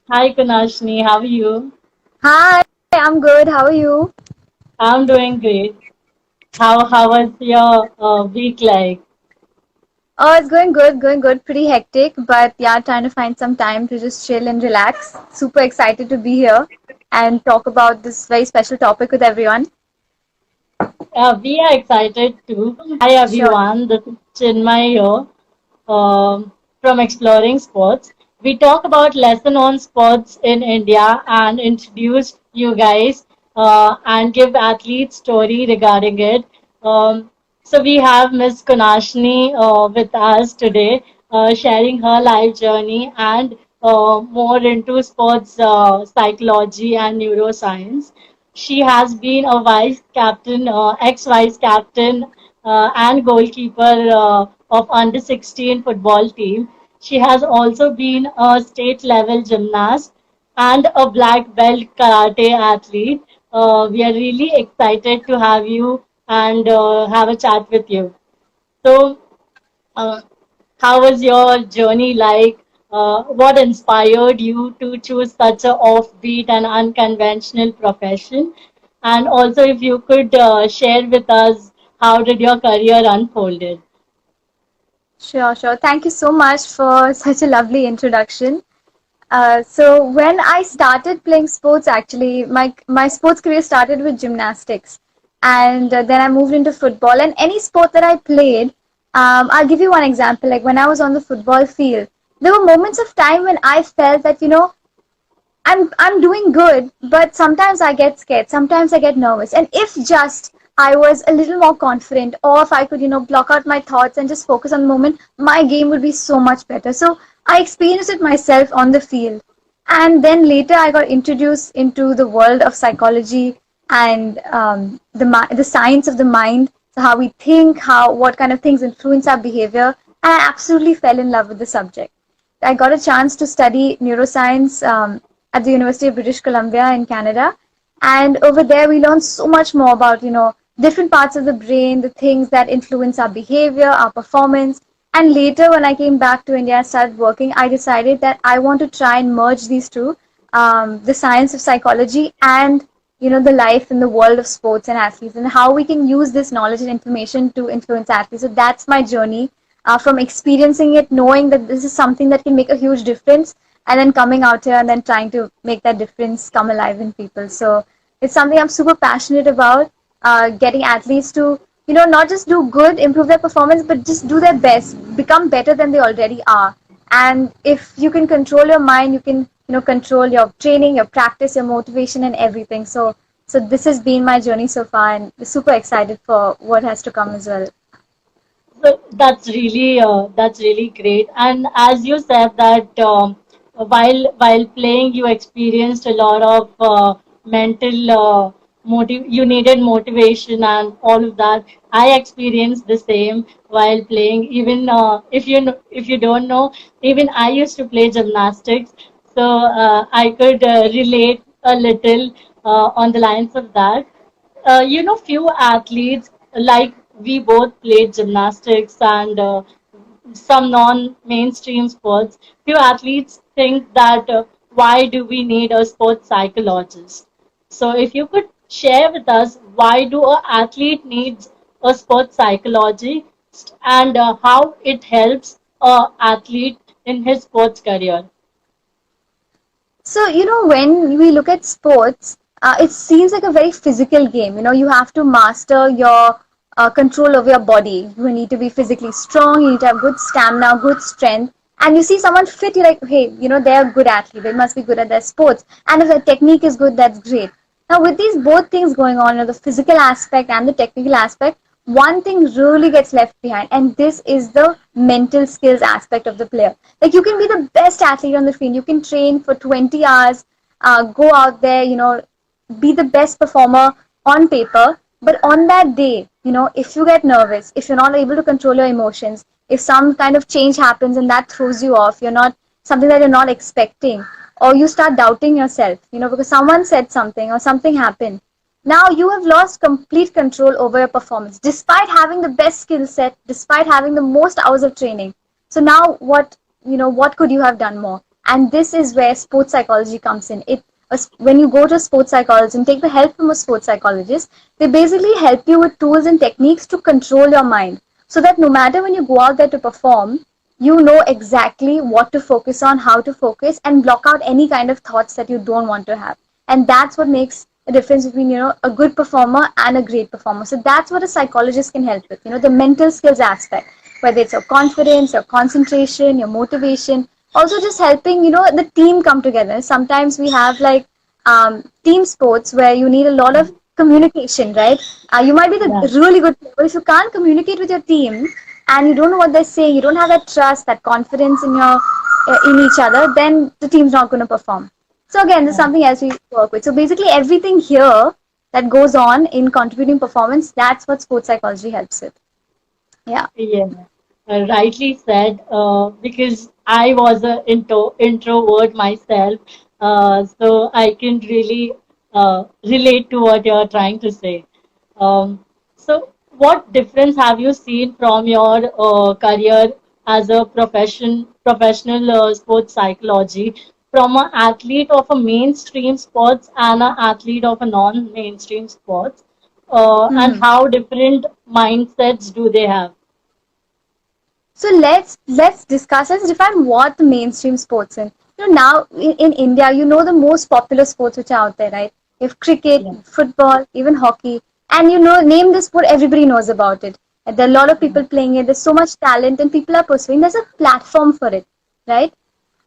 Hi Kunashni, how are you? Hi, I'm good. How are you? I'm doing great. How was your week like? Oh, it's going good. Pretty hectic, but yeah, trying to find some time to just chill and relax. Super excited to be here and talk about this very special topic with everyone. We are excited too. Hi Sure. everyone, this is Chinmay here from Exploring Sports. We talk about lesson on sports in India and introduce you guys and give athletes story regarding it. Um, so we have Miss Kunashni with us today, sharing her life journey and more into sports psychology and neuroscience. She has been a vice captain, ex-vice captain, and goalkeeper of under 16 football team. She has also been a state level gymnast and a black belt karate athlete. We are really excited to have you and have a chat with you. So, uh, how was your journey like? What inspired you to choose such a offbeat and unconventional profession? And also, if you could share with us, how did your career unfolded? Sure. Thank you so much for such a lovely introduction. So when I started playing sports, actually, my sports career started with gymnastics, and then I moved into football. And any sport that I played, I'll give you one example. Like when I was on the football field, there were moments of time when I felt that I'm doing good, but sometimes I get scared. Sometimes I get nervous. And if just I was a little more confident, or if I could, block out my thoughts and just focus on the moment, my game would be so much better. So I experienced it myself on the field. And then later I got introduced into the world of psychology and the science of the mind. So how we think, how what kind of things influence our behavior. And I absolutely fell in love with the subject. I got a chance to study neuroscience at the University of British Columbia in Canada. And over there, we learned so much more about, different parts of the brain, the things that influence our behavior, our performance. And later, when I came back to India and started working, I decided that I want to try and merge these two, the science of psychology and the life in the world of sports and athletes, and how we can use this knowledge and information to influence athletes. So that's my journey, from experiencing it, knowing that this is something that can make a huge difference, and then coming out here and then trying to make that difference come alive in people. So it's something I'm super passionate about, getting athletes to, not just do good, improve their performance, but just do their best, become better than they already are. And if you can control your mind, you can, control your training, your practice, your motivation, and everything. So this has been my journey so far, and super excited for what has to come as well. So that's really great. And as you said that while playing, you experienced a lot of mental you needed motivation and all of that. I experienced the same while playing. Even if you don't know, even I used to play gymnastics, so I could relate a little on the lines of that. Few athletes, like we both played gymnastics and some non-mainstream sports. Few athletes think that why do we need a sports psychologist? So if you could share with us, why do a athlete needs a sports psychologist and how it helps a athlete in his sports career? So, when we look at sports, it seems like a very physical game. You have to master your control of your body. You need to be physically strong, you need to have good stamina, good strength. And you see someone fit, you're like, hey, they're a good athlete. They must be good at their sports. And if their technique is good, that's great. Now, with these both things going on, the physical aspect and the technical aspect, one thing really gets left behind, and this is the mental skills aspect of the player. Like, you can be the best athlete on the field, you can train for 20 hours, go out there, be the best performer on paper, but on that day, if you get nervous, if you're not able to control your emotions, if some kind of change happens and that throws you off, you're not something that you're not expecting, or you start doubting yourself, because someone said something or something happened, now you have lost complete control over your performance, despite having the best skill set, despite having the most hours of training. So now what could you have done more? And this is where sports psychology comes in. When you go to a sports psychologist and take the help from a sports psychologist, they basically help you with tools and techniques to control your mind, so that no matter when you go out there to perform, you know exactly what to focus on, how to focus, and block out any kind of thoughts that you don't want to have. And that's what makes a difference between, a good performer and a great performer. So that's what a psychologist can help with, the mental skills aspect, whether it's your confidence, your concentration, your motivation. Also just helping, the team come together. Sometimes we have like team sports where you need a lot of communication, right? You might be the Yeah, really good player, but if you can't communicate with your team and you don't know what they're saying, you don't have that trust, that confidence in each other, then the team's not going to perform. So again, there's yeah. something else we work with. So basically, everything here that goes on in contributing performance, that's what sports psychology helps with. Yeah. Yeah, rightly said. Because I was an introvert myself, so I can really relate to what you're trying to say. So, what difference have you seen from your career as a professional sports psychology, from an athlete of a mainstream sports and an athlete of a non-mainstream sports, and Hmm. how different mindsets do they have? So let's discuss. Let's define what the mainstream sports in. Now in India, the most popular sports which are out there, right? You have cricket, Yeah, football, even hockey, and name this sport, everybody knows about it. And there are a lot of yeah, people playing it. There's so much talent, and people are pursuing. There's a platform for it, right?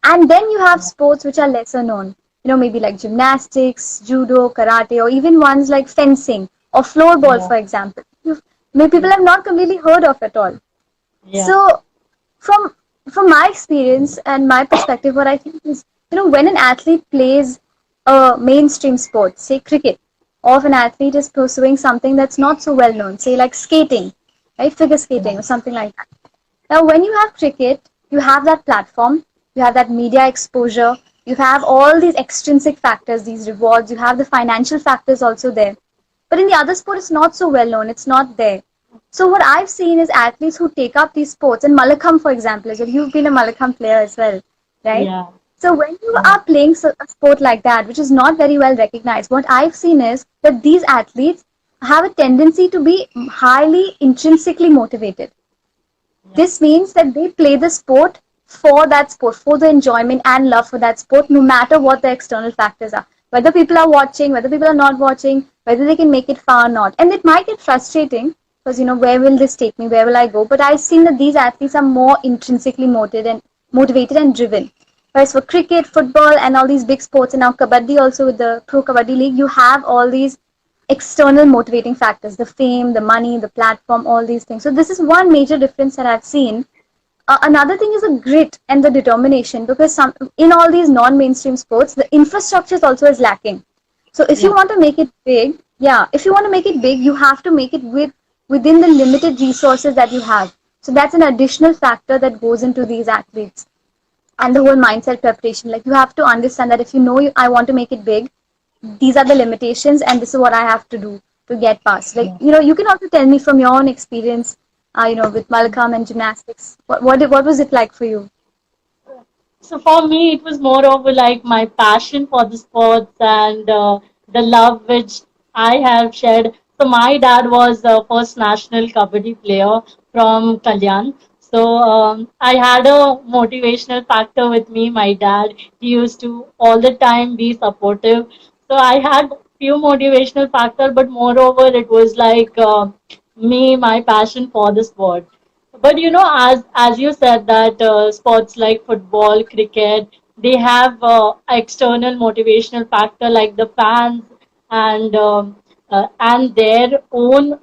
And then you have yeah, sports which are lesser known. Maybe like gymnastics, judo, karate, or even ones like fencing or floorball, yeah, for example. Maybe people yeah, have not completely heard of at all. yeah, So from from my experience and my perspective, what I think is, when an athlete plays a mainstream sport, say cricket, or if an athlete is pursuing something that's not so well known, say like skating, right, figure yeah, skating or something like that. Now, when you have cricket, you have that platform, you have that media exposure, you have all these extrinsic factors, these rewards, you have the financial factors also there. But in the other sport, it's not so well known, it's not there. So what I've seen is athletes who take up these sports, and Malakam, for example, as well. You've been a Malakam player as well, right? yeah, So when you yeah, are playing a sport like that, which is not very well recognized, what I've seen is that these athletes have a tendency to be highly intrinsically motivated. yeah, This means that they play the sport, for the enjoyment and love for that sport, no matter what the external factors are. Whether people are watching, whether people are not watching, whether they can make it far or not. And it might get frustrating because, where will this take me? Where will I go? But I've seen that these athletes are more intrinsically motivated and driven. Whereas for cricket, football, and all these big sports, and now Kabaddi also with the Pro Kabaddi League, you have all these external motivating factors, the fame, the money, the platform, all these things. So this is one major difference that I've seen. Another thing is the grit and the determination, because in all these non-mainstream sports, the infrastructure also is lacking. So if you yeah, want to make it big, yeah, if you want to make it big, you have to make it within the limited resources that you have. So that's an additional factor that goes into these athletes, and the whole mindset preparation. Like, you have to understand that if I want to make it big, these are the limitations, and this is what I have to do to get past. Like, yeah. you can also tell me from your own experience, with Malakam and gymnastics. What was it like for you? So for me, it was more of like my passion for the sports and the love which I have shared. So my dad was the first national kabaddi player from Kalyan. So I had a motivational factor with me. My dad, he used to all the time be supportive. So I had few motivational factor, but moreover, it was like my passion for the sport. But as you said that sports like football, cricket, they have external motivational factor like the fans and their own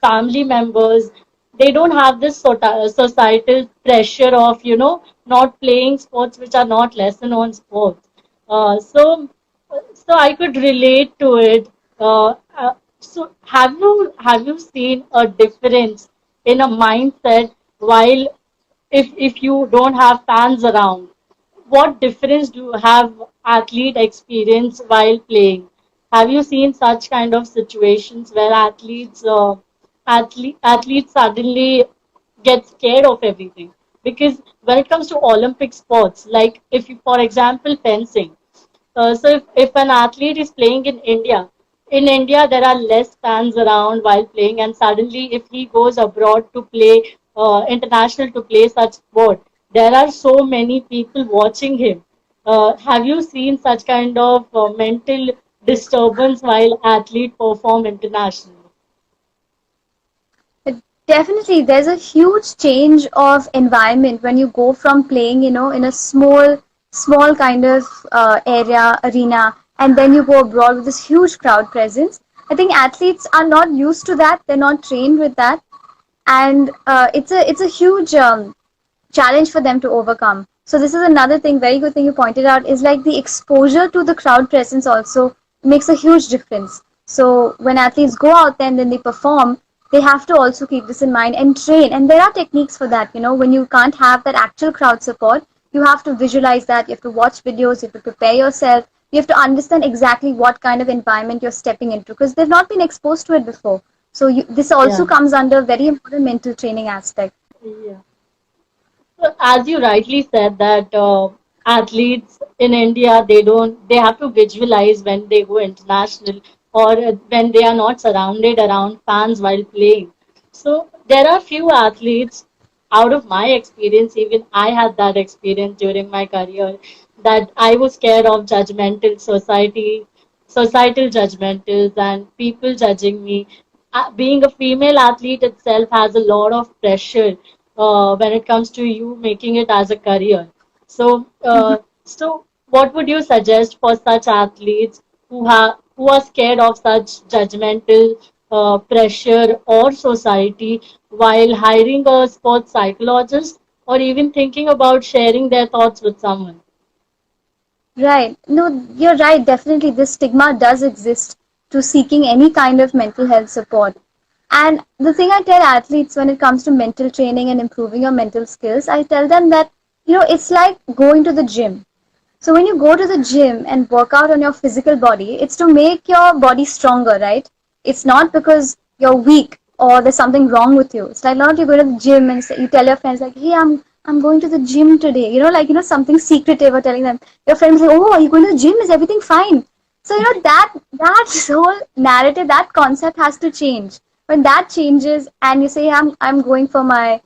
family members. They don't have this societal pressure of not playing sports which are not lesser known sports. So I could relate to it. So have you seen a difference in a mindset while if you don't have fans around? What difference do you have athlete experience while playing? Have you seen such kind of situations where athletes suddenly get scared of everything because when it comes to Olympic sports, like if you, for example, fencing, so if an athlete is playing in India there are less fans around while playing, and suddenly if he goes abroad to play international to play such sport, there are so many people watching him. Have you seen such kind of mental disturbance while athlete perform internationally? But definitely, there's a huge change of environment when you go from playing, in a small kind of arena, and then you go abroad with this huge crowd presence. I think athletes are not used to that. They're not trained with that, and it's a huge challenge for them to overcome. So this is another thing, very good thing you pointed out, is like the exposure to the crowd presence also makes a huge difference. So when athletes go out there and then they perform, they have to also keep this in mind and train. And there are techniques for that. When you can't have that actual crowd support, you have to visualize that. You have to watch videos. You have to prepare yourself. You have to understand exactly what kind of environment you're stepping into because they've not been exposed to it before. So this also Yeah. comes under very important mental training aspect. Yeah. So as you rightly said that athletes in India they have to visualize when they go international or when they are not surrounded around fans while playing. So there are few athletes out of my experience, even I had that experience during my career, that I was scared of societal judgmentals and people judging me. Being a female athlete itself has a lot of pressure when it comes to you making it as a career. So, what would you suggest for such athletes who are scared of such judgmental pressure or society while hiring a sports psychologist or even thinking about sharing their thoughts with someone? Right. No, you're right. Definitely, this stigma does exist to seeking any kind of mental health support. And the thing I tell athletes when it comes to mental training and improving your mental skills, I tell them that, it's like going to the gym. So when you go to the gym and work out on your physical body, it's to make your body stronger, right? It's not because you're weak or there's something wrong with you. It's like not you go to the gym and say, you tell your friends like, hey, I'm going to the gym today. Something secretive or telling them. Your friends say, oh, are you going to the gym? Is everything fine? So that whole narrative, that concept has to change. When that changes, and you say, I'm going for my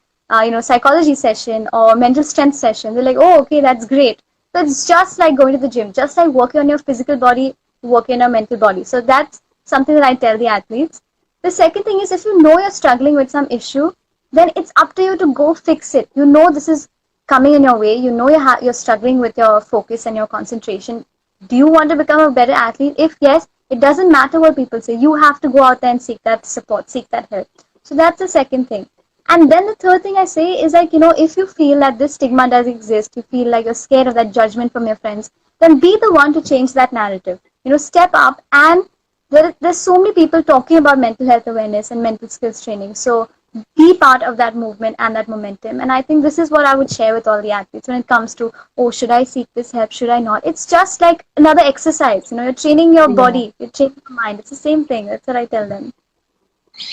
psychology session or mental strength session, they're like, oh, okay, that's great. So it's just like going to the gym, just like working on your physical body, working on your mental body. So that's something that I tell the athletes. The second thing is if you know you're struggling with some issue, then it's up to you to go fix it. You know this is coming in your way. You know you're struggling with your focus and your concentration. Do you want to become a better athlete? If yes, it doesn't matter what people say. You have to go out there and seek that support, seek that help. So that's the second thing. And then the third thing I say is like, if you feel that this stigma does exist, you feel like you're scared of that judgment from your friends, then be the one to change that narrative. Step up, and there's so many people talking about mental health awareness and mental skills training. So be part of that movement and that momentum. And I think this is what I would share with all the athletes when it comes to, oh, should I seek this help? Should I not? It's just like another exercise. You're training your Yeah, body, you're training your mind. It's the same thing. That's what I tell them.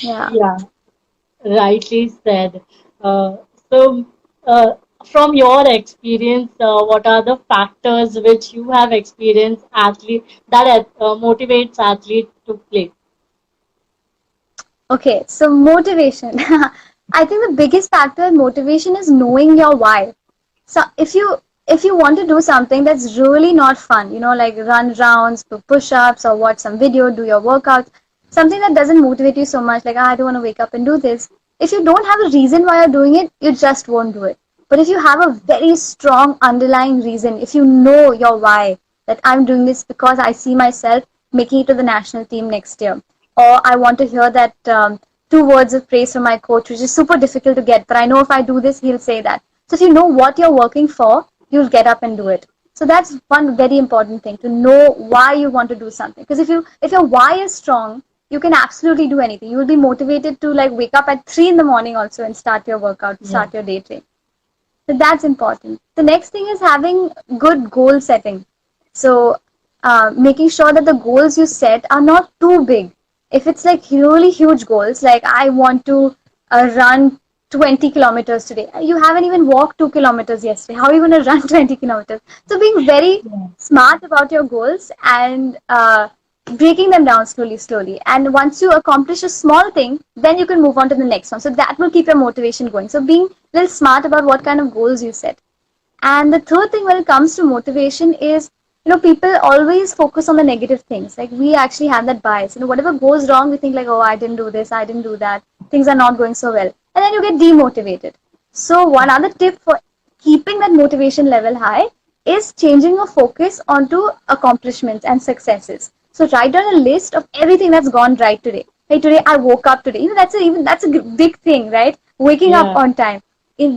Yeah. yeah, rightly said. Uh, so, uh, from your experience, what are the factors which you have experienced that motivates athlete to play? Okay, so motivation. I think the biggest factor in motivation is knowing your why. So if you want to do something that's really not fun, like run rounds, do push-ups, or watch some video, do your workouts, something that doesn't motivate you so much, like I don't want to wake up and do this. If you don't have a reason why you're doing it, you just won't do it. But if you have a very strong underlying reason, if you know your why, that I'm doing this because I see myself making it to the national team next year, or I want to hear that two words of praise from my coach, which is super difficult to get, but I know if I do this, he'll say that. So if you know what you're working for, you'll get up and do it. So that's one very important thing, to know why you want to do something. Because if your why is strong, you can absolutely do anything. You will be motivated to like wake up at 3 in the morning also and start your workout, Yeah, start your day training. So that's important. The next thing is having good goal setting. So making sure that the goals you set are not too big. If it's like really huge goals, like I want to run 20 kilometers today. You haven't even walked 2 kilometers yesterday. How are you going to run 20 kilometers? So being very Yeah. smart about your goals and breaking them down slowly, slowly. And once you accomplish a small thing, then you can move on to the next one. So that will keep your motivation going. So being a little smart about what kind of goals you set. And the third thing when it comes to motivation is, people always focus on the negative things. Like we actually have that bias. Whatever goes wrong, we think like, oh, I didn't do this, I didn't do that. Things are not going so well. And then you get demotivated. So one other tip for keeping that motivation level high is changing your focus onto accomplishments and successes. So write down a list of everything that's gone right today. Hey, today I woke up today. That's a big thing, right? Waking up Yeah. on time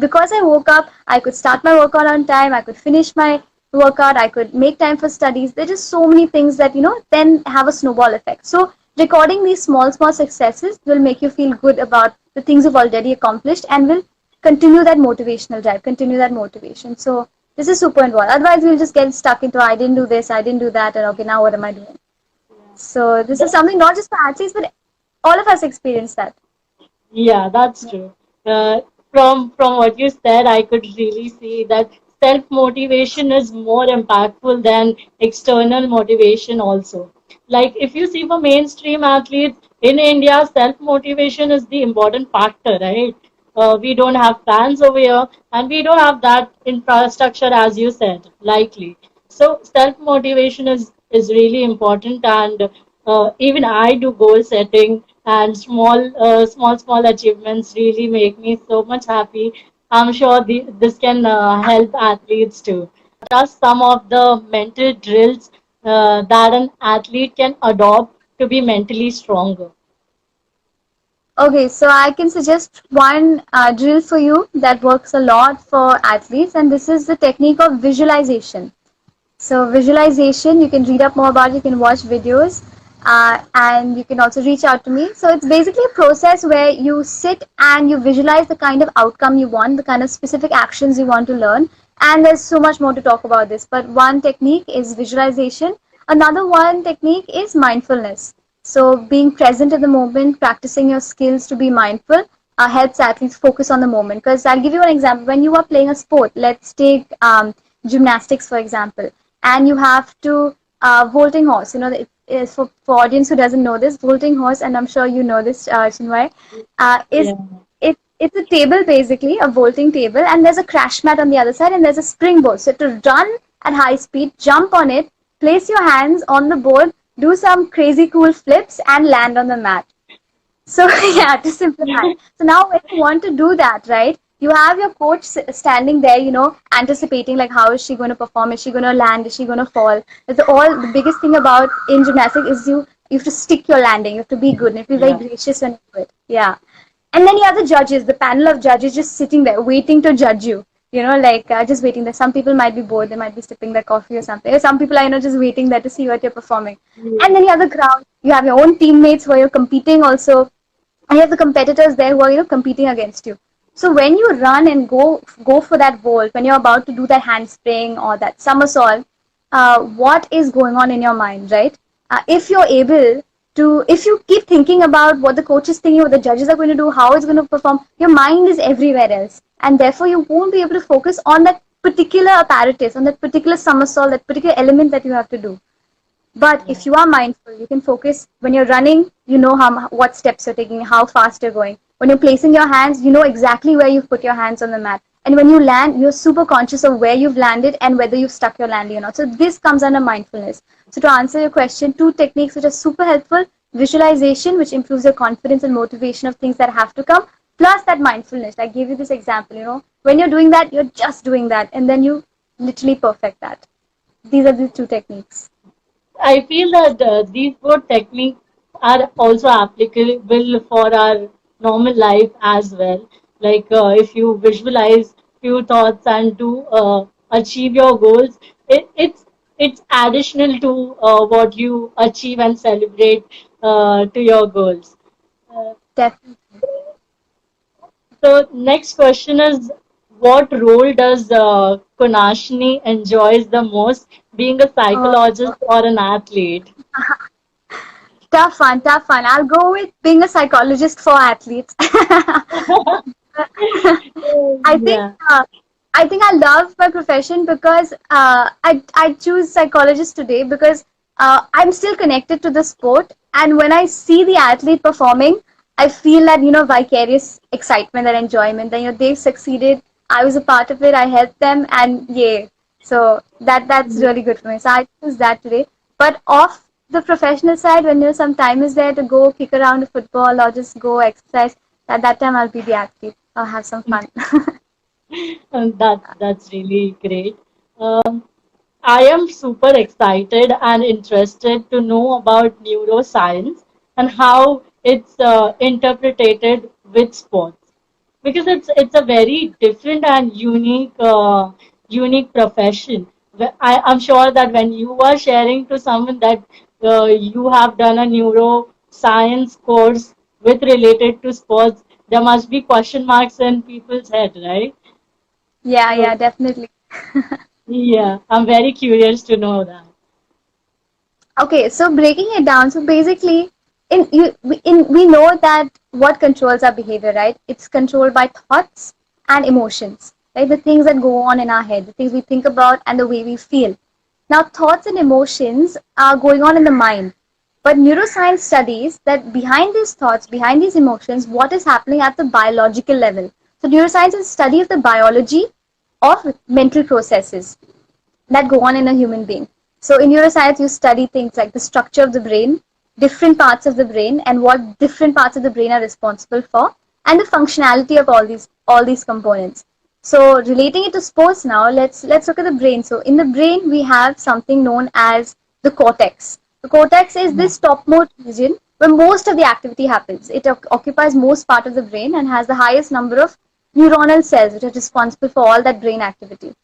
because I woke up, I could start my workout on time, I could finish my workout, I could make time for studies. There's just so many things that, then have a snowball effect. So recording these small, small successes will make you feel good about the things you've already accomplished and will continue that motivational drive, continue that motivation. So this is super important. Otherwise, we'll just get stuck into I didn't do this, I didn't do that, and okay, now what am I doing? So this is something not just for athletes, but all of us experience that. Yeah, that's true. Uh, from what you said, I could really see that self motivation is more impactful than external motivation also. Like if you see for mainstream athletes in India, self motivation is the important factor, right? We don't have fans over here, and we don't have that infrastructure, as you said, likely. So self motivation is really important, and even I do goal setting, and small achievements really make me so much happy. I'm sure this can help athletes too. What are some of the mental drills that an athlete can adopt to be mentally stronger? Okay, so I can suggest one drill for you that works a lot for athletes, and this is the technique of visualization. So visualization, you can read up more about it, you can watch videos, and you can also reach out to me. So it's basically a process where you sit and you visualize the kind of outcome you want, the kind of specific actions you want to learn. And there's so much more to talk about this. But one technique is visualization. Another one technique is mindfulness. So being present at the moment, practicing your skills to be mindful helps athletes focus on the moment. Because I'll give you an example. When you are playing a sport, let's take gymnastics for example, and you have to vaulting horse. For audience who doesn't know this, vaulting horse, and I'm sure you know this, Chinmay, is Yeah, it's a table basically, a vaulting table, and there's a crash mat on the other side, and there's a springboard. So to run at high speed, jump on it, place your hands on the board, do some crazy cool flips, and land on the mat. So yeah, to simplify. So now when you want to do that, right? You have your coach standing there, anticipating like how is she going to perform? Is she going to land? Is she going to fall? The biggest thing about in gymnastics is you have to stick your landing. You have to be good and you have to be very yeah, gracious when you do it. Yeah. And then you have the judges, the panel of judges just sitting there waiting to judge you. Like just waiting there. Some people might be bored, they might be sipping their coffee or something. Some people are, just waiting there to see what you're performing. And then you have the crowd, you have your own teammates who you're competing also, and you have the competitors there who are, competing against you. So when you run and go for that vault, when you're about to do that handspring or that somersault, what is going on in your mind, right? If you're able to, if you keep thinking about what the coach is thinking, what the judges are going to do, how it's going to perform, your mind is everywhere else, and therefore you won't be able to focus on that particular apparatus, on that particular somersault, that particular element that you have to do. But yeah, if you are mindful, you can focus when you're running, what steps you're taking, how fast you're going. When you're placing your hands, you know exactly where you've put your hands on the mat. And when you land, you're super conscious of where you've landed and whether you've stuck your landing or not. So this comes under mindfulness. So to answer your question, two techniques which are super helpful: visualization, which improves your confidence and motivation of things that have to come, plus that mindfulness. I gave you this example, when you're doing that, you're just doing that, and then you literally perfect that. These are the two techniques. I feel that these both techniques are also applicable for our normal life as well. Like if you visualize few thoughts and to achieve your goals, it's additional to what you achieve and celebrate to your goals. Uh, Definitely. so next question is, what role does Kunashni enjoys the most, being a Oh, psychologist or an athlete? tough one, tough one. I'll go with being a psychologist for athletes. I think Yeah. I think I love my profession because I choose psychologist today because I'm still connected to the sport, and when I see the athlete performing, I feel that vicarious excitement and enjoyment. That they've succeeded. I was a part of it. I helped them, and yay! So that's really good for me. So I choose that today. But off the professional side, when some time is there to go kick around a football or just go exercise, at that time I'll be the athlete. I'll have some fun. And that's really great. I am super excited and interested to know about neuroscience and how it's interpreted with sports because it's a very different and unique profession. I'm sure that when you are sharing to someone that you have done a neuroscience course with related to sports, there must be question marks in people's head, right? Yeah, yeah, So definitely. yeah, I'm very curious to know that. Okay, so breaking it down, so basically, we know that what controls our behavior, right? It's controlled by thoughts and emotions, right? The things that go on in our head, the things we think about, and the way we feel. Now, thoughts and emotions are going on in the mind, but neuroscience studies that behind these thoughts, behind these emotions, what is happening at the biological level. So, neuroscience is study of the biology of mental processes that go on in a human being. So in neuroscience, you study things like the structure of the brain, different parts of the brain, and what different parts of the brain are responsible for, and the functionality of all these components. So relating it to sports now, let's look at the brain. So in the brain, we have something known as the cortex. The cortex is Yeah. this topmost region where most of the activity happens. It occupies most part of the brain and has the highest number of neuronal cells which are responsible for all that brain activity.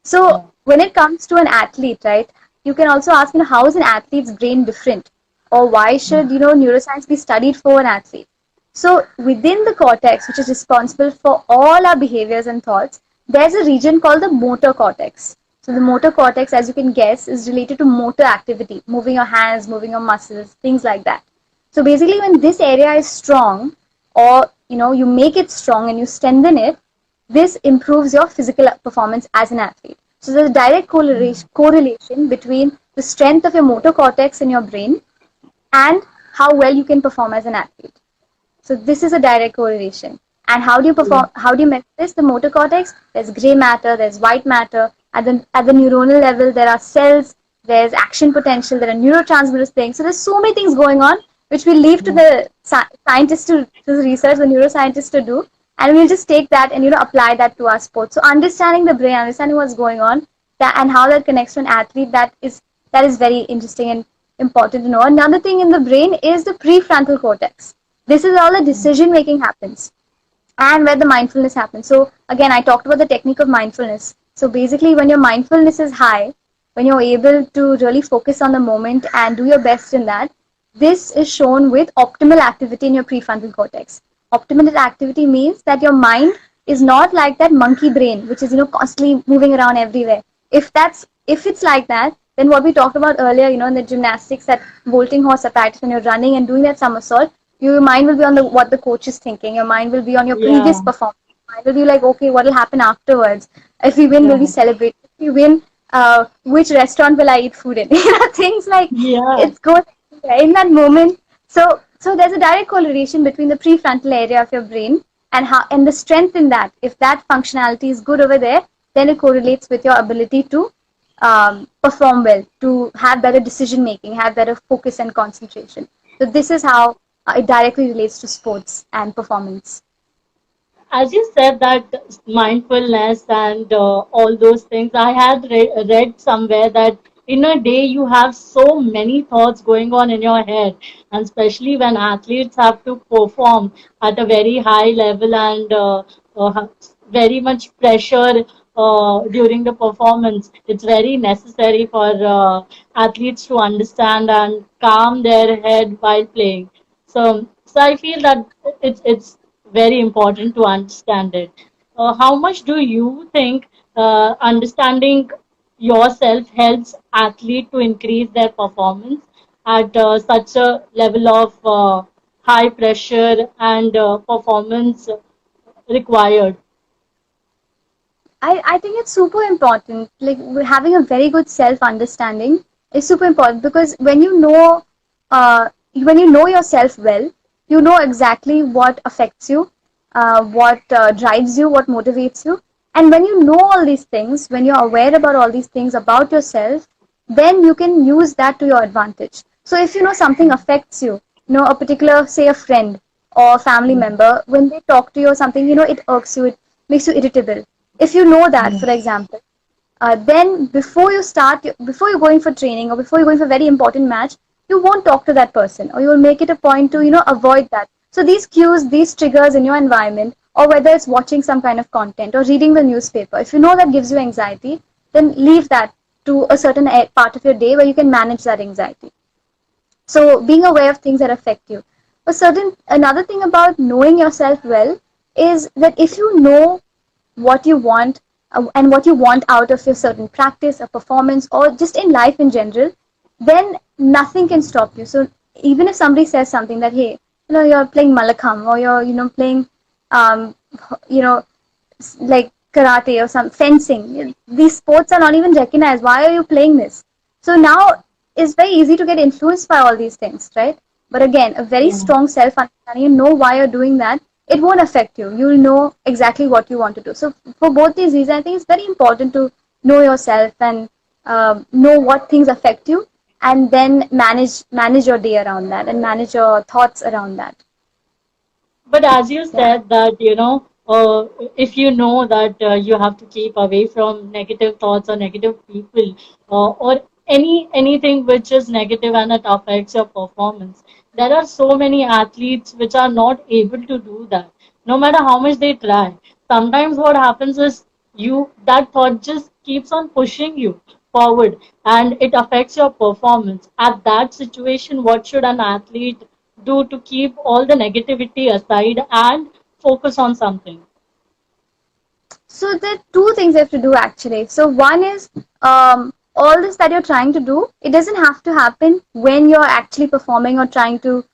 So Yeah. when it comes to an athlete, right, you can also ask, how is an athlete's brain different? Or why should, neuroscience be studied for an athlete? So within the cortex, which is responsible for all our behaviors and thoughts, there's a region called the motor cortex. So the motor cortex, as you can guess, is related to motor activity, moving your hands, moving your muscles, things like that. So basically when this area is strong, or you make it strong and you strengthen it, this improves your physical performance as an athlete. So there's a direct correlation between the strength of your motor cortex in your brain and how well you can perform as an athlete. So this is a direct correlation. And how do you Yeah. perform? How do you measure this? The motor cortex. There's gray matter. There's white matter. At the neuronal level, there are cells. There's action potential. There are neurotransmitters things. So there's so many things going on, which we leave to Yeah. the scientists to research, the neuroscientists to do, and we'll just take that and apply that to our sport. So understanding the brain, understanding what's going on, that and how that connects to an athlete, that is very interesting and important to know. Another thing in the brain is the prefrontal cortex. This is all the decision making happens and where the mindfulness happens. So again, I talked about the technique of mindfulness. So basically, when your mindfulness is high, when you're able to really focus on the moment and do your best in that, this is shown with optimal activity in your prefrontal cortex. Optimal activity means that your mind is not like that monkey brain, which is constantly moving around everywhere. If it's like that, then what we talked about earlier, in the gymnastics, that vaulting horse apparatus, when you're running and doing that somersault, your mind will be on the what the coach is thinking. Your mind will be on your previous Yeah. performance. Your mind will be like, okay, what will happen afterwards? If we win, will we Yeah. celebrate? If we win, which restaurant will I eat food in? Things like Yeah. it's going in that moment. So there's a direct correlation between the prefrontal area of your brain and the strength in that. If that functionality is good over there, then it correlates with your ability to perform well, to have better decision making, have better focus and concentration. So this is how it directly relates to sports and performance. As you said that mindfulness and all those things, I had read somewhere that in a day you have so many thoughts going on in your head, and especially when athletes have to perform at a very high level and very much pressure during the performance. It's very necessary for athletes to understand and calm their head while playing. So I feel that it's very important to understand it. How much do you think understanding yourself helps athlete to increase their performance at such a level of high pressure and performance? required? I think it's super important. Like having a very good self understanding is super important because when you know yourself well, you know exactly what affects you, what drives you, what motivates you, and when you know all these things, when you're aware about all these things about yourself, then you can use that to your advantage. So if you know something affects you, a particular, say, a friend or family Yeah. member, when they talk to you or something, it irks you, it makes you irritable. If you know that, Yeah. for example, then before you're going for training or before you're going for a very important match, you won't talk to that person or you will make it a point to, avoid that. So these cues, these triggers in your environment, or whether it's watching some kind of content or reading the newspaper, if you know that gives you anxiety, then leave that to a certain part of your day where you can manage that anxiety. So being aware of things that affect you. Another thing about knowing yourself well is that if you know what you want and what you want out of your certain practice, a performance, or just in life in general, then nothing can stop you. So even if somebody says something that, hey, you're playing Malakam or you're, playing, um, you know, like karate or some fencing. These sports are not even recognized. Why are you playing this? So now it's very easy to get influenced by all these things, right? But again, a very Yeah. strong self understanding, you know why you're doing that, it won't affect you. You'll know exactly what you want to do. So for both these reasons, I think it's very important to know yourself and know what things affect you, and then manage your day around that and manage your thoughts around that. But as you Yeah. said that, if you know that you have to keep away from negative thoughts or negative people, or anything which is negative and it affects your performance, there are so many athletes which are not able to do that, no matter how much they try. Sometimes what happens is that thought just keeps on pushing you forward and it affects your performance. At that situation, what should an athlete do to keep all the negativity aside and focus on something? So there are two things you have to do actually. So one is all this that you're trying to do, it doesn't have to happen when you're actually performing or trying to,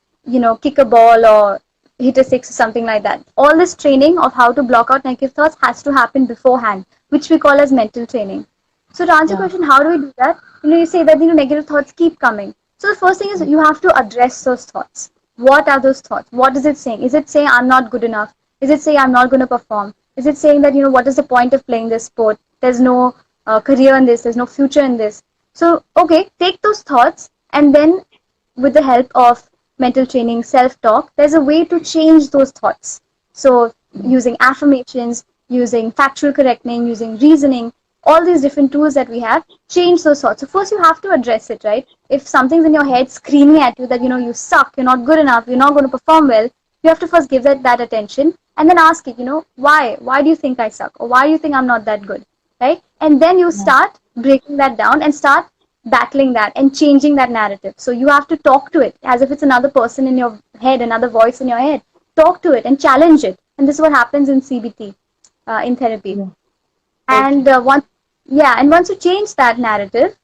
kick a ball or hit a six or something like that. All this training of how to block out negative thoughts has to happen beforehand, which we call as mental training. So to answer your Yeah. question, how do we do that? You say that negative thoughts keep coming. So the first thing is you have to address those thoughts. What are those thoughts? What is it saying? Is it saying I'm not good enough? Is it saying I'm not going to perform? Is it saying that what is the point of playing this sport? There's no career in this. There's no future in this. So okay, take those thoughts and then with the help of mental training, self-talk, there's a way to change those thoughts. So using affirmations, using factual correcting, using reasoning, all these different tools that we have, change those thoughts. So first you have to address it, right? If something's in your head screaming at you that you suck, you're not good enough, you're not going to perform well, you have to first give that attention and then ask it, why do you think I suck, or why do you think I'm not that good, right? And then you Yeah. start breaking that down and start battling that and changing that narrative. So you have to talk to it as if it's another person in your head, another voice in your head. Talk to it and challenge it. And this is what happens in CBT, in therapy. Yeah. And Okay. once you change that narrative,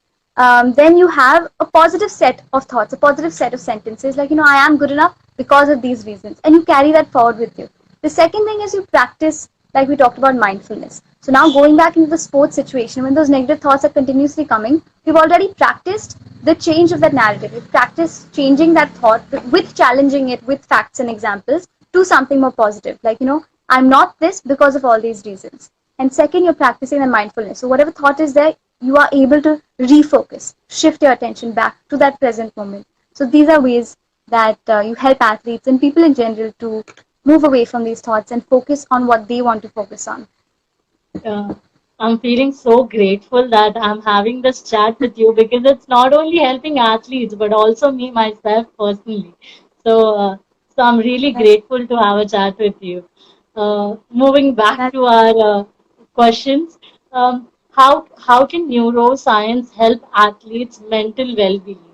then you have a positive set of thoughts, a positive set of sentences like, I am good enough because of these reasons. And you carry that forward with you. The second thing is you practice, like we talked about, mindfulness. So now going back into the sports situation, when those negative thoughts are continuously coming, we've already practiced the change of that narrative. We've practiced changing that thought with challenging it with facts and examples to something more positive. Like, I'm not this because of all these reasons. And second, you're practicing the mindfulness. So whatever thought is there, you are able to refocus, shift your attention back to that present moment. So these are ways that you help athletes and people in general to move away from these thoughts and focus on what they want to focus on. Uh, I'm feeling so grateful that I'm having this chat with you because it's not only helping athletes but also me myself personally. So, so I'm really That's, grateful to have a chat with you. Moving back that's to our questions, how can neuroscience help athletes' mental well-being?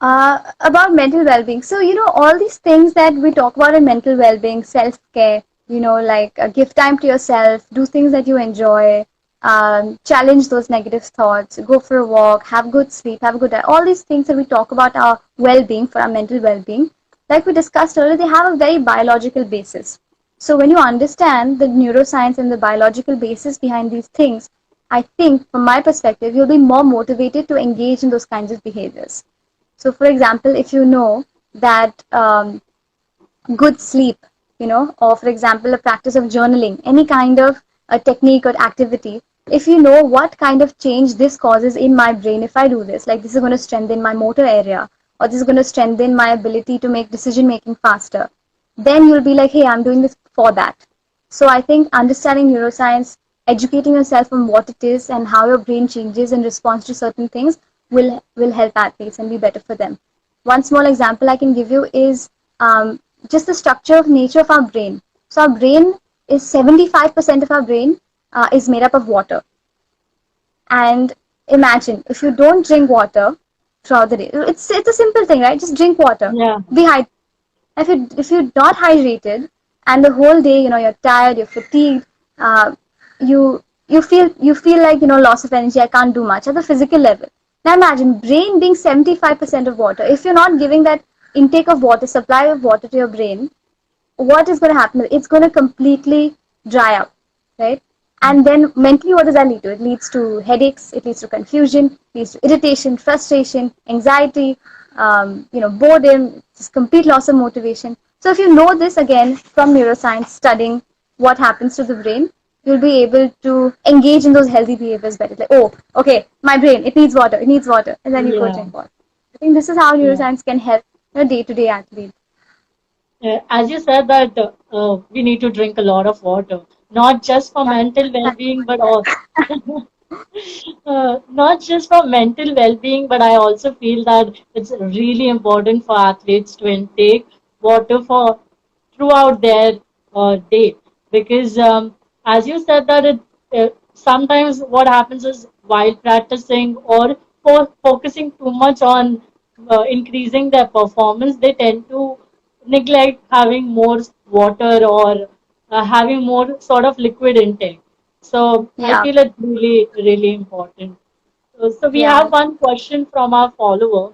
about mental well-being. So, all these things that we talk about in mental well-being, self-care, like give time to yourself, do things that you enjoy, challenge those negative thoughts, go for a walk, have good sleep, have a good diet. All these things that we talk about our well-being, for our mental well-being, like we discussed earlier, they have a very biological basis. So when you understand the neuroscience and the biological basis behind these things, I think from my perspective, you'll be more motivated to engage in those kinds of behaviors. So for example, if you know that good sleep, or for example, a practice of journaling, any kind of a technique or activity, if you know what kind of change this causes in my brain if I do this, like this is going to strengthen my motor area, or this is going to strengthen my ability to make decision making faster, then you'll be like, hey, I'm doing this for that. So I think understanding neuroscience, educating yourself on what it is and how your brain changes in response to certain things will help athletes and be better for them. One small example I can give you is just the structure of nature of our brain. So our brain is 75% of our brain is made up of water. And imagine if you don't drink water throughout the day, it's a simple thing, right? Just drink water, Yeah, be hydrated. If you're not hydrated and the whole day you're tired, you're fatigued, uh, you feel like loss of energy. I can't do much at the physical level. Now imagine brain being 75% of water. If you're not giving that intake of water, supply of water to your brain, what is going to happen? It's going to completely dry up, right? And then mentally, what does that lead to? It leads to headaches, it leads to confusion, leads to irritation, frustration, anxiety, boredom, just complete loss of motivation. So if you know this again from neuroscience, studying what happens to the brain, you'll be able to engage in those healthy behaviors better. Like, oh, okay, my brain, it needs water, and then you go yeah, drink water. I think this is how yeah. neuroscience can help a day-to-day athlete. As you said that we need to drink a lot of water, not just for Yeah. mental well-being, but also not just for mental well-being, but I also feel that it's really important for athletes to intake water for throughout their day because as you said that sometimes what happens is while practicing or focusing too much on increasing their performance, they tend to neglect having more water or having more sort of liquid intake. So I Yeah. feel it's really, really important. So we Yeah. have one question from our follower.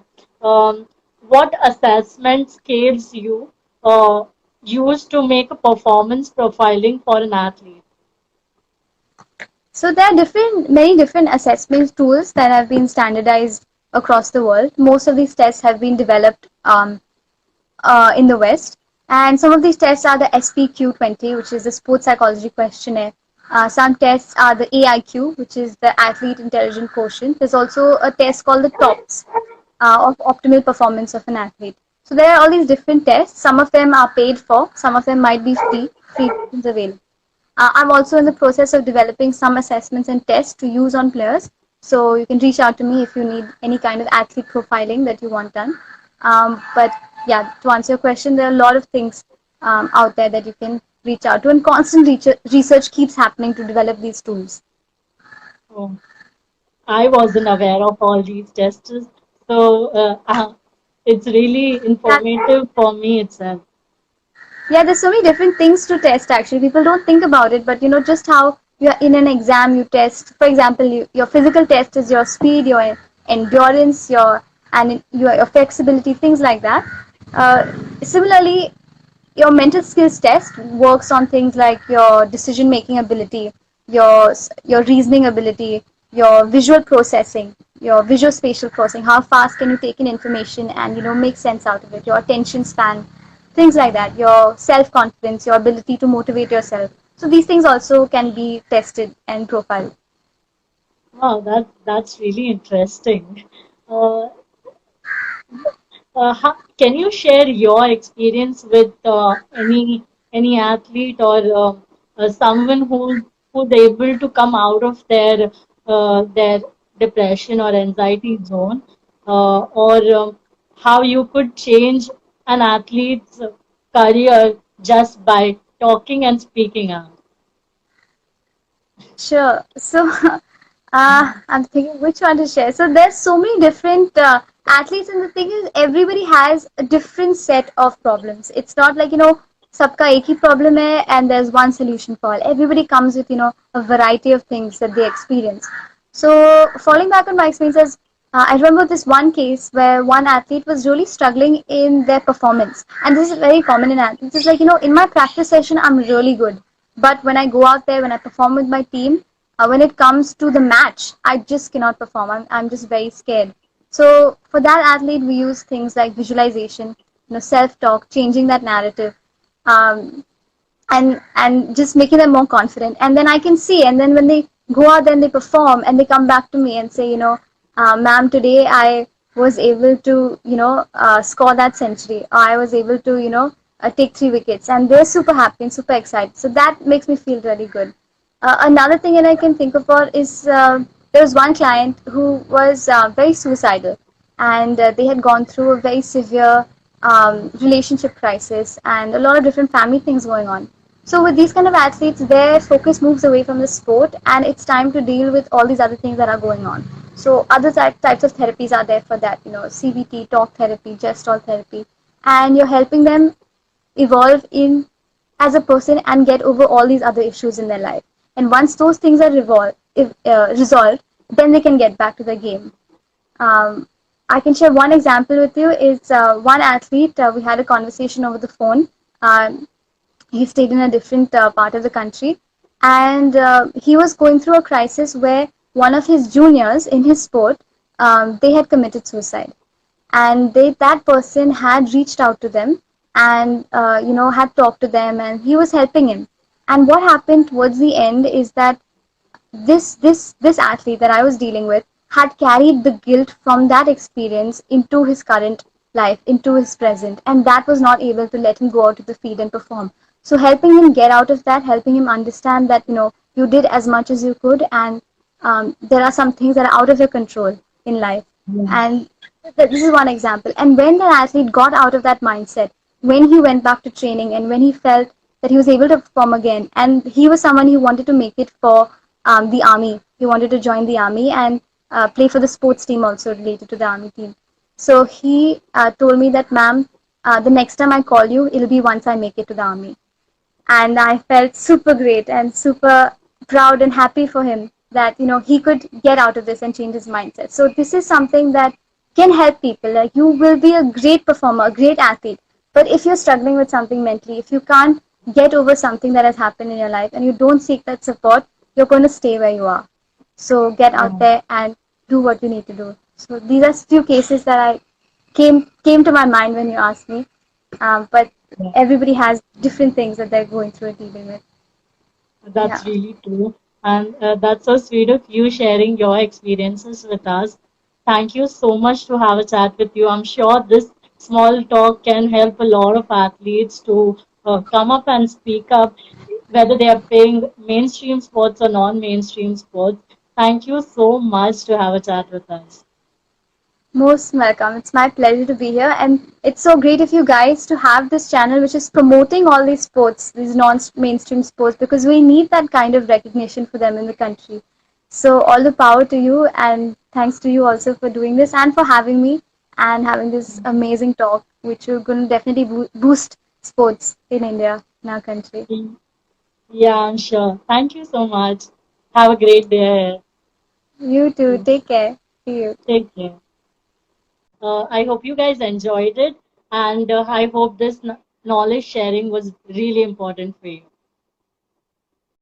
What assessment scales you uh, use to make a performance profiling for an athlete? So there are many different assessment tools that have been standardized across the world. Most of these tests have been developed in the West, and some of these tests are the SPQ-20, which is the Sports Psychology Questionnaire. Some tests are the AIQ, which is the Athlete Intelligence Quotient. There's also a test called the TOPS of optimal performance of an athlete. So there are all these different tests. Some of them are paid for, some of them might be free. Free is available. I'm also in the process of developing some assessments and tests to use on players. So you can reach out to me if you need any kind of athlete profiling that you want done. But yeah, to answer your question, there are a lot of things out there that you can reach out to, and constant research keeps happening to develop these tools. Oh, I wasn't aware of all these tests, so it's really Yeah, informative for me itself. yeah, there's so many different things to test actually. People don't think about it, but just how you're in an exam, you test. For example, your physical test is your speed, your endurance, your flexibility, things like that. Similarly, your mental skills test works on things like your decision making ability, your reasoning ability, your visual processing, your visual spatial processing. How fast can you take in information and make sense out of it? Your attention span, things like that. Your self confidence, your ability to motivate yourself. So these things also can be tested and profiled. Wow, that's really interesting. Uh, can you share your experience with any athlete or someone who's able to come out of their depression or anxiety zone, or how you could change an athlete's career just by talking and speaking out? Sure. So, I'm thinking which one to share. So, there's so many different athletes, and the thing is, everybody has a different set of problems. It's not like सबका एक ही problem है, and there's one solution for all. Everybody comes with a variety of things that they experience. So, falling back on my experiences, I remember this one case where one athlete was really struggling in their performance. And this is very common in athletes. It's like, in my practice session, I'm really good. But when I go out there, when I perform with my team, when it comes to the match, I just cannot perform. I'm just very scared. So for that athlete, we use things like visualization, self-talk, changing that narrative. Um, and just making them more confident, and then I can see, and then when they go out there and they perform and they come back to me and say, ma'am, today I was able to score that century, or I was able to take 3 wickets, and they're super happy and super excited, so that makes me feel really good. Another thing that I can think about is there was one client who was very suicidal, and they had gone through a very severe relationship crisis and a lot of different family things going on. So with these kind of athletes, their focus moves away from the sport, and it's time to deal with all these other things that are going on. So other types of therapies are there for that, CBT, talk therapy, gestalt therapy, and you're helping them evolve in as a person and get over all these other issues in their life. And once those things are resolved, then they can get back to the game. Um, I can share one example with you. Is one athlete. We had a conversation over the phone. Um, he stayed in a different part of the country, and he was going through a crisis where one of his juniors in his sport, they had committed suicide, and that person had reached out to them, and had talked to them, and he was helping him. And what happened towards the end is that this athlete that I was dealing with had carried the guilt from that experience into his current life, into his present, and that was not able to let him go out to the field and perform. So helping him get out of that, helping him understand that you did as much as you could, and there are some things that are out of your control in life, Yeah. and this is one example. And when the athlete got out of that mindset, when he went back to training, and when he felt that he was able to perform again, and he was someone who wanted to make it for the army. He wanted to join the army and play for the sports team also related to the army team. So he told me that, ma'am, the next time I call you, it'll be once I make it to the army. And I felt super great and super proud and happy for him that he could get out of this and change his mindset. So this is something that can help people. Like, you will be a great performer, a great athlete, but if you're struggling with something mentally, if you can't get over something that has happened in your life and you don't seek that support, you're going to stay where you are. So get out Yeah. there and do what you need to do. So these are few cases that I came to my mind when you asked me. But Yeah. everybody has different things that they're going through and dealing with. That's Yeah. really true. And that's so sweet of you sharing your experiences with us. Thank you so much to have a chat with you. I'm sure this small talk can help a lot of athletes to come up and speak up, whether they are playing mainstream sports or non-mainstream sports. Thank you so much to have a chat with us. Most welcome. It's my pleasure to be here, and it's so great of you guys to have this channel which is promoting all these sports, these non-mainstream sports, because we need that kind of recognition for them in the country. So all the power to you, and thanks to you also for doing this and for having me and having this amazing talk, which will going to definitely boost sports in India, in our country. Yeah, I'm sure. Thank you so much. Have a great day. You too. Yeah. Take care. See you. Take care. I hope you guys enjoyed it, and I hope this knowledge sharing was really important for you.